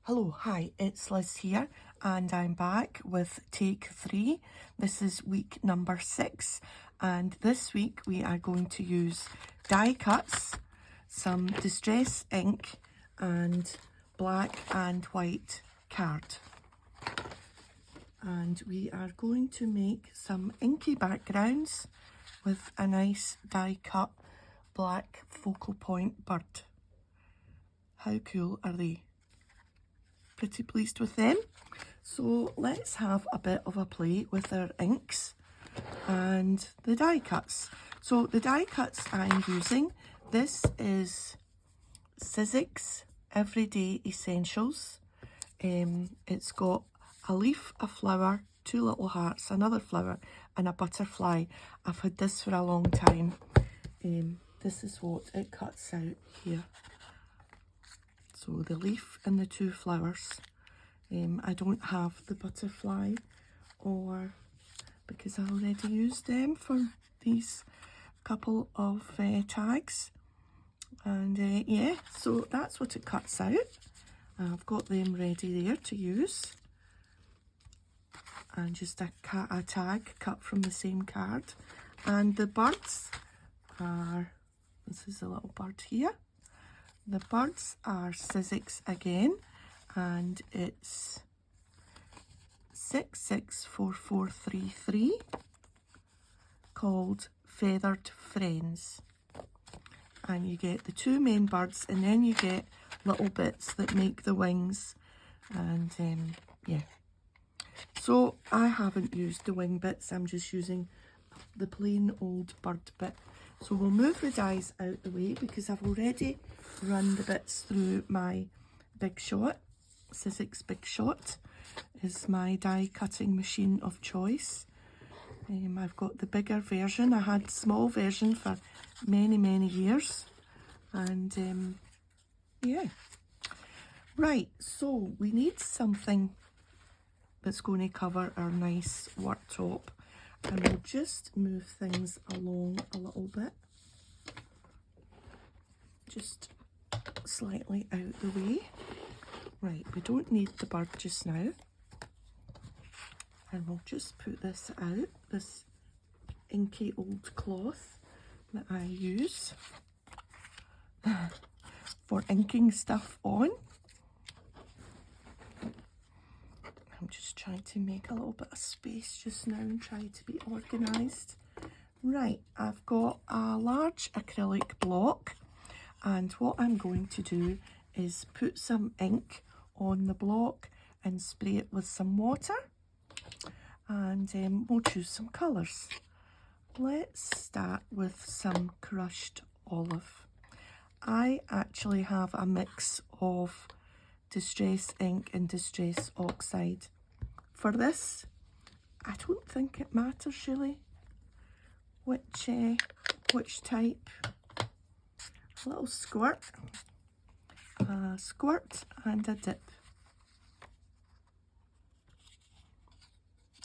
Hello, hi, it's Liz here, and I'm back with take 3. This is week number 6, and this week we are going to use die cuts, some distress ink, and black and white card. And we are going to make some inky backgrounds with a nice die cut black focal point bird. How cool are they? Pretty pleased with them. So let's have a bit of a play with our inks and the die cuts. So the die cuts I'm using, this is Sizzix Everyday Essentials. It's got a leaf, a flower, 2 little hearts, another flower and a butterfly. I've had this for a long time. This is what it cuts out here. So the leaf and the 2 flowers. I don't have the butterfly because I already used them for these couple of tags. And yeah, so that's what it cuts out. I've got them ready there to use. And just a tag cut from the same card. And the birds are, this is a little bird here. The birds are Sizzix again, and it's 664433, called Feathered Friends. And you get the 2 main birds, and then you get little bits that make the wings. And yeah. So I haven't used the wing bits, I'm just using the plain old bird bit. So we'll move the dies out the way because I've already run the bits through my Big Shot. Sizzix Big Shot is my die cutting machine of choice. I've got the bigger version. I had the small version for many years. And yeah. Right, so we need something that's going to cover our nice worktop. And we'll just move things along a little bit. Just slightly out the way. Right, we don't need the bird just now. And we'll just put this out, this inky old cloth that I use for inking stuff on. I'm just trying to make a little bit of space just now and try to be organised. Right, I've got a large acrylic block, and what I'm going to do is put some ink on the block and spray it with some water, and we'll choose some colours. Let's start with some crushed olive. I actually have a mix of distress ink and distress oxide. For this, I don't think it matters really which type. A little squirt, and a dip,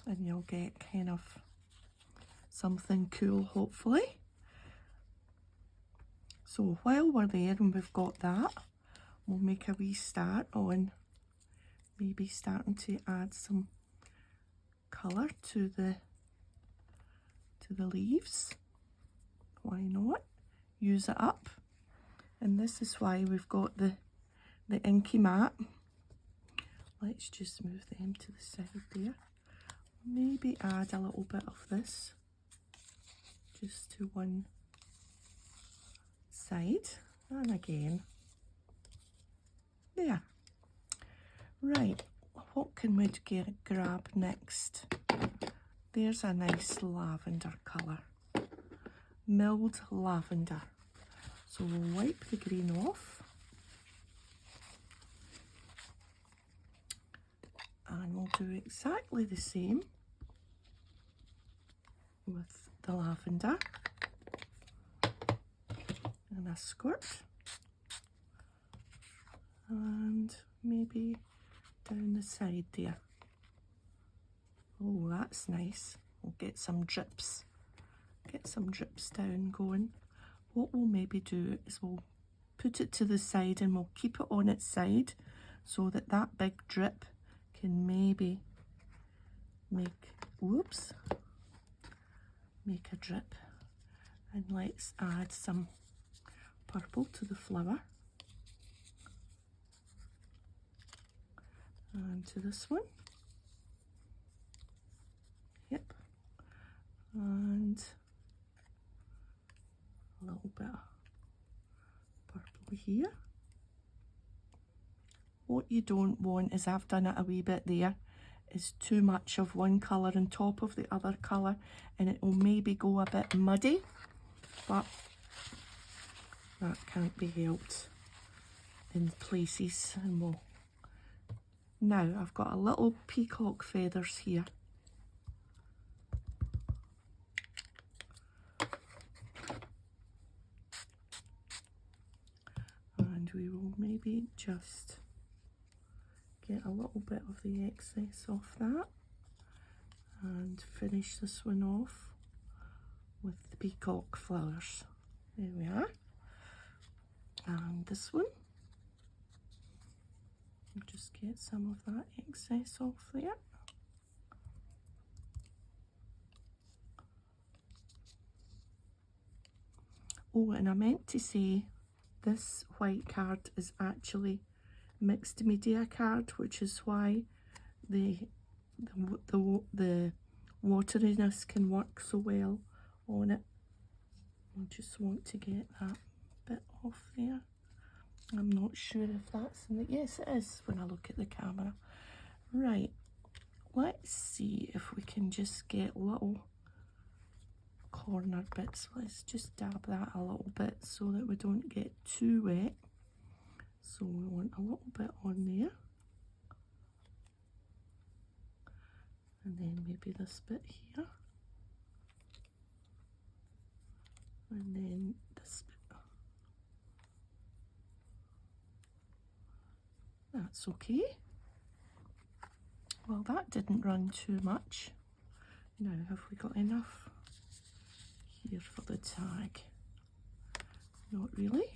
and you'll get kind of something cool hopefully. So while we're there and we've got that, we'll make a wee start on maybe starting to add some colour to the leaves. Why not? Use it up. And this is why we've got the inky mat. Let's just move them to the side there. Maybe add a little bit of this just to one side, and again there. Right, what can we grab next? There's a nice lavender colour, milled lavender. So we'll wipe the green off, and we'll do exactly the same with the lavender. And a squirt, and maybe down the side there. Oh, that's nice. We'll get some drips down going. What we'll maybe do is we'll put it to the side and we'll keep it on its side so that that big drip can maybe make, whoops, make a drip. And let's add some purple to the flower. And to this one. Yep. And a little bit of purple here. What you don't want is, I've done it a wee bit there, is too much of one colour on top of the other colour, and it will maybe go a bit muddy, but that can't be helped in places. And we'll, now I've got a little peacock feathers here. And we will maybe just get a little bit of the excess off that and finish this one off with the peacock flowers. There we are. And this one, I'll just get some of that excess off there. Oh, and I meant to say, this white card is actually mixed media card, which is why the wateriness can work so well on it. I just want to get that bit off there. I'm not sure if that's in the, yes it is when I look at the camera. Right, let's see if we can just get little corner bits. Let's just dab that a little bit so that we don't get too wet. So we want a little bit on there. And then maybe this bit here. And then this bit. That's okay. Well, that didn't run too much. Now, have we got enough here for the tag? Not really.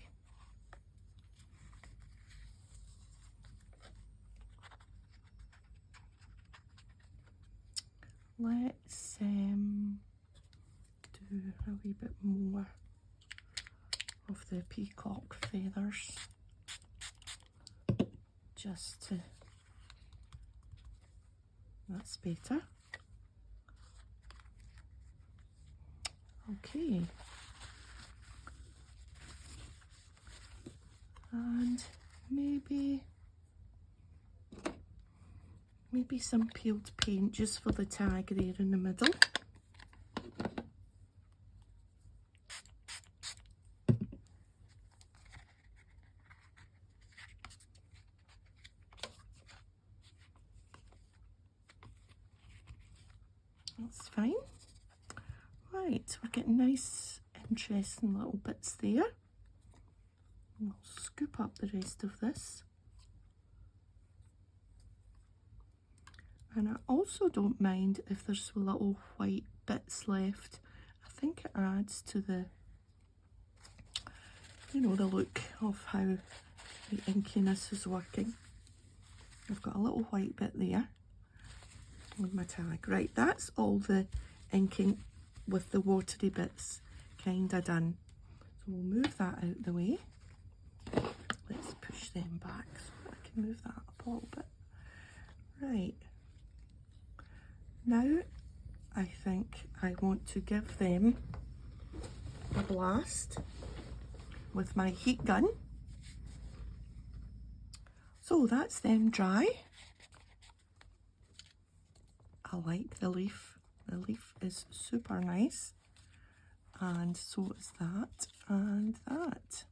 Let's do a wee bit more of the peacock feathers, just to, that's better. Okay, and maybe some peeled paint just for the tag there in the middle. That's fine. Right, we're getting nice, interesting little bits there. We'll scoop up the rest of this. And I also don't mind if there's little white bits left. I think it adds to the, you know, the look of how the inkiness is working. I've got a little white bit there on my tag. Right, that's all the inking with the watery bits kind of done. So we'll move that out the way. Let's push them back so I can move that up a little bit. Right. Now, I think I want to give them a blast with my heat gun. So that's them dry. I like the leaf. The leaf is super nice. And so is that and that.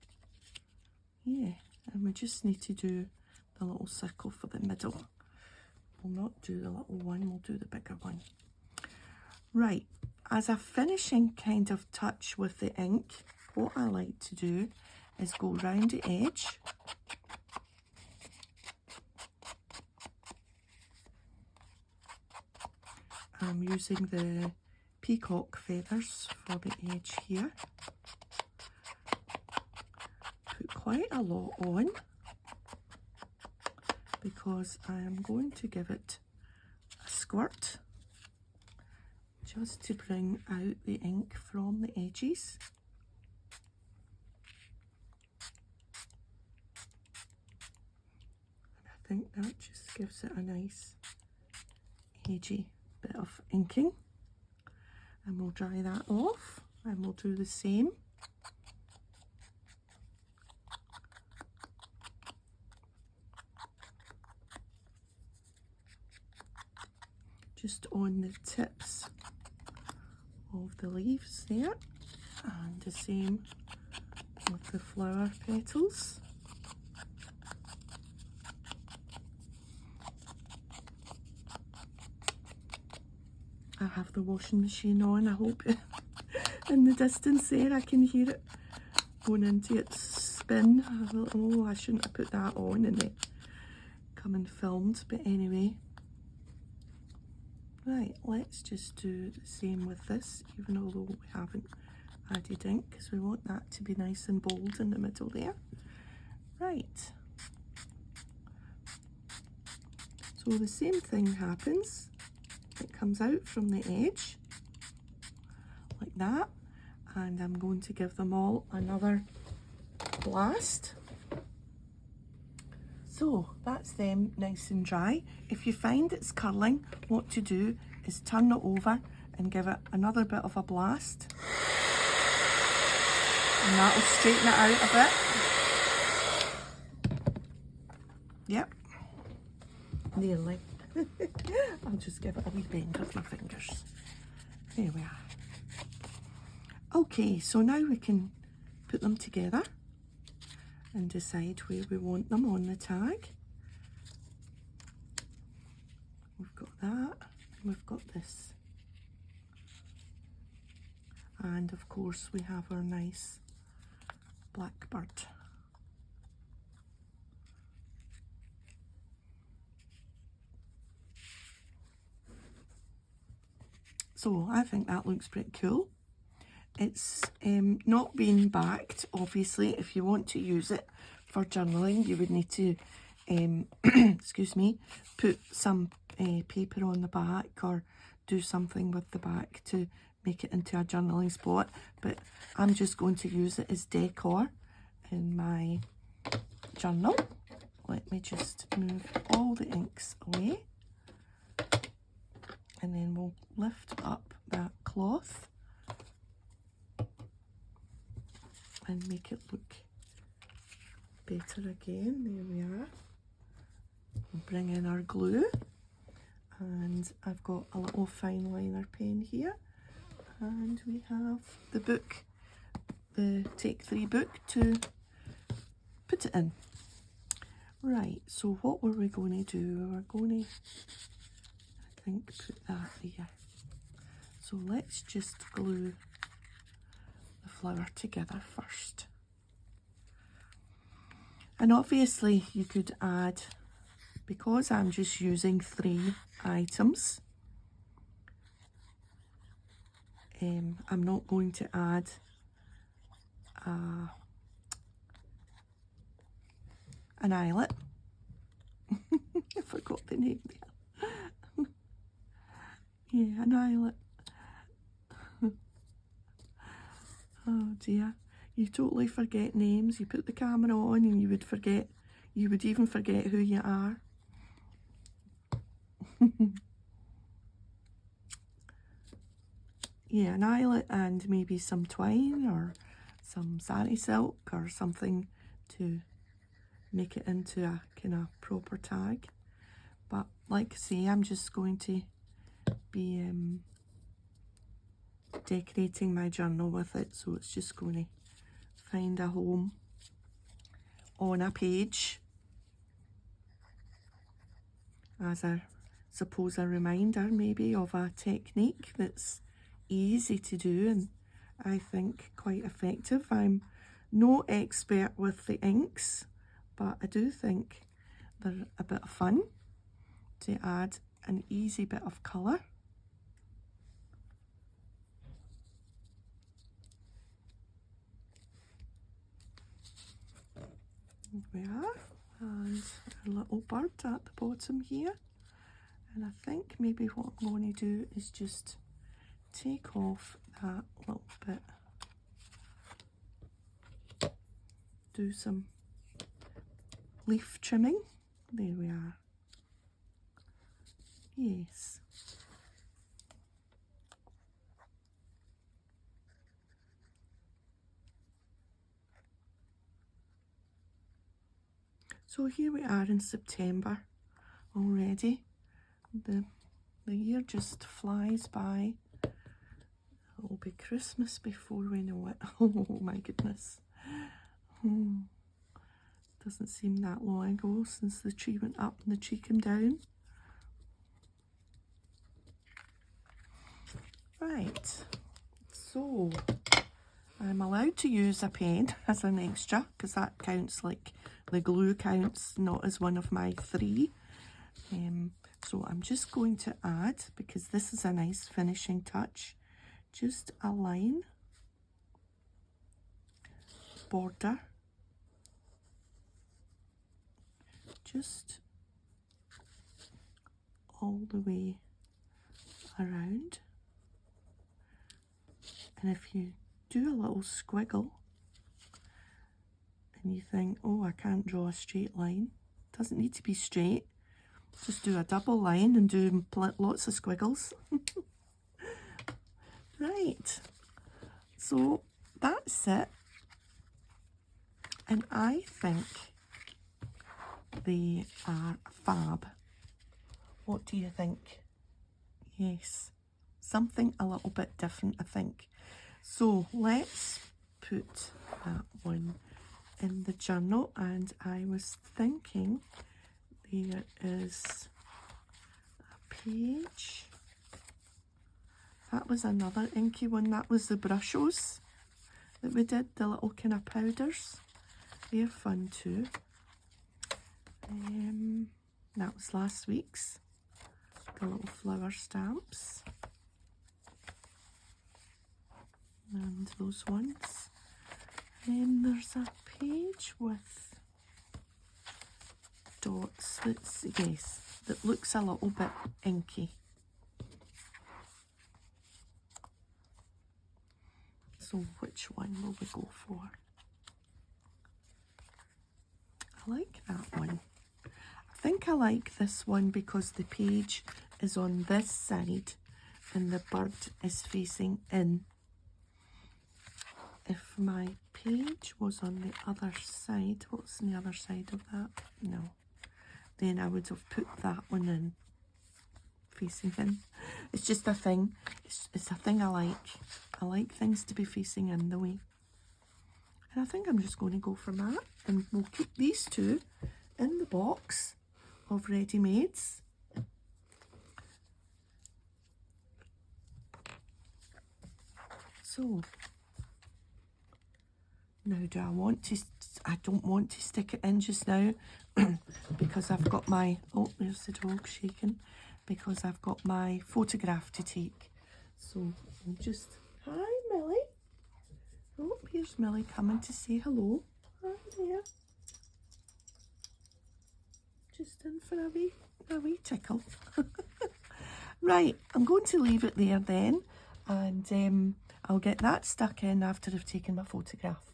Yeah, and we just need to do the little circle for the middle. We'll not do the little one, we'll do the bigger one. Right, as a finishing kind of touch with the ink, what I like to do is go round the edge. I'm using the peacock feathers for the edge here. Put quite a lot on. because I am going to give it a squirt just to bring out the ink from the edges. I think that just gives it a nice edgy bit of inking, and we'll dry that off and we'll do the same. Just on the tips of the leaves there, and the same with the flower petals. I have the washing machine on. I hope in the distance there I can hear it going into its spin. I thought, oh, I shouldn't have put that on and then come and filmed, but anyway. Right, let's just do the same with this, even although we haven't added ink, because we want that to be nice and bold in the middle there. Right. So the same thing happens. It comes out from the edge, like that, and I'm going to give them all another blast. So that's them nice and dry. If you find it's curling, what to do is turn it over and give it another bit of a blast. And that'll straighten it out a bit. Yep, nearly. I'll just give it a wee bend with my fingers. There we are. Okay, so now we can put them together and decide where we want them on the tag. We've got that, and we've got this. And of course we have our nice blackbird. So I think that looks pretty cool. It's not been backed, obviously. If you want to use it for journaling, you would need to, excuse me, put some paper on the back or do something with the back to make it into a journaling spot. But I'm just going to use it as decor in my journal. Let me just move all the inks away. And then we'll lift up that cloth and make it look better again. There we are. We'll bring in our glue, and I've got a little fine liner pen here, and we have the book, the Take 3 book, to put it in. Right, so what were we going to do? We're going to, I think, put that there. So let's just glue the flower together first. And obviously you could add, because I'm just using 3 items, I'm not going to add an eyelet. I forgot the name there. Yeah, an eyelet. Oh dear, you totally forget names. You put the camera on and you would forget, you would even forget who you are. Yeah, an eyelet and maybe some twine or some sari silk or something to make it into a kind of proper tag. But like I say, I'm just going to be decorating my journal with it, so it's just going to find a home on a page as I suppose a reminder maybe of a technique that's easy to do and I think quite effective. I'm no expert with the inks, but I do think they're a bit of fun to add an easy bit of colour. There we are, and a little bird at the bottom here. And I think maybe what I'm going to do is just take off that little bit. Do some leaf trimming. There we are. Yes. So here we are in September already. The year just flies by. It'll be Christmas before we know it. Oh my goodness. Doesn't seem that long ago since the tree went up and the tree came down. Right, so I'm allowed to use a pen as an extra because that counts, like the glue counts not as one of my 3. So I'm just going to add, because this is a nice finishing touch, just a line, border, just all the way around. And if you do a little squiggle and you think, oh, I can't draw a straight line, it doesn't need to be straight. Just do a double line and do lots of squiggles. Right, so that's it. And I think they are fab. What do you think? Yes, something a little bit different, I think. So let's put that one in the journal. And I was thinking there is a page. That was another Inky one. That was the brushes that we did, the little kind of powders. They're fun too. That was last week's, the little flower stamps. And those ones. And there's a page with dots that's, yes, that looks a little bit inky. So which one will we go for? I like that one. I think I like this one because the page is on this side and the bird is facing in. If my page was on the other side, what's on the other side of that? No. Then I would have put that one in, facing in. It's just a thing. It's a thing I like. I like things to be facing in the way. And I think I'm just going to go for that. And we'll keep these two in the box of ready-mades. So, now do I want to, I don't want to stick it in just now because I've got my, oh, there's the dog shaking, because I've got my photograph to take. So I'm just, hi Millie. Oh, here's Millie coming to say hello. Hi there. Just in for a wee tickle. Right, I'm going to leave it there then, and I'll get that stuck in after I've taken my photograph.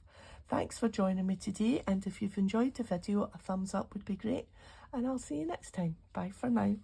Thanks for joining me today, and if you've enjoyed the video, a thumbs up would be great, and I'll see you next time. Bye for now.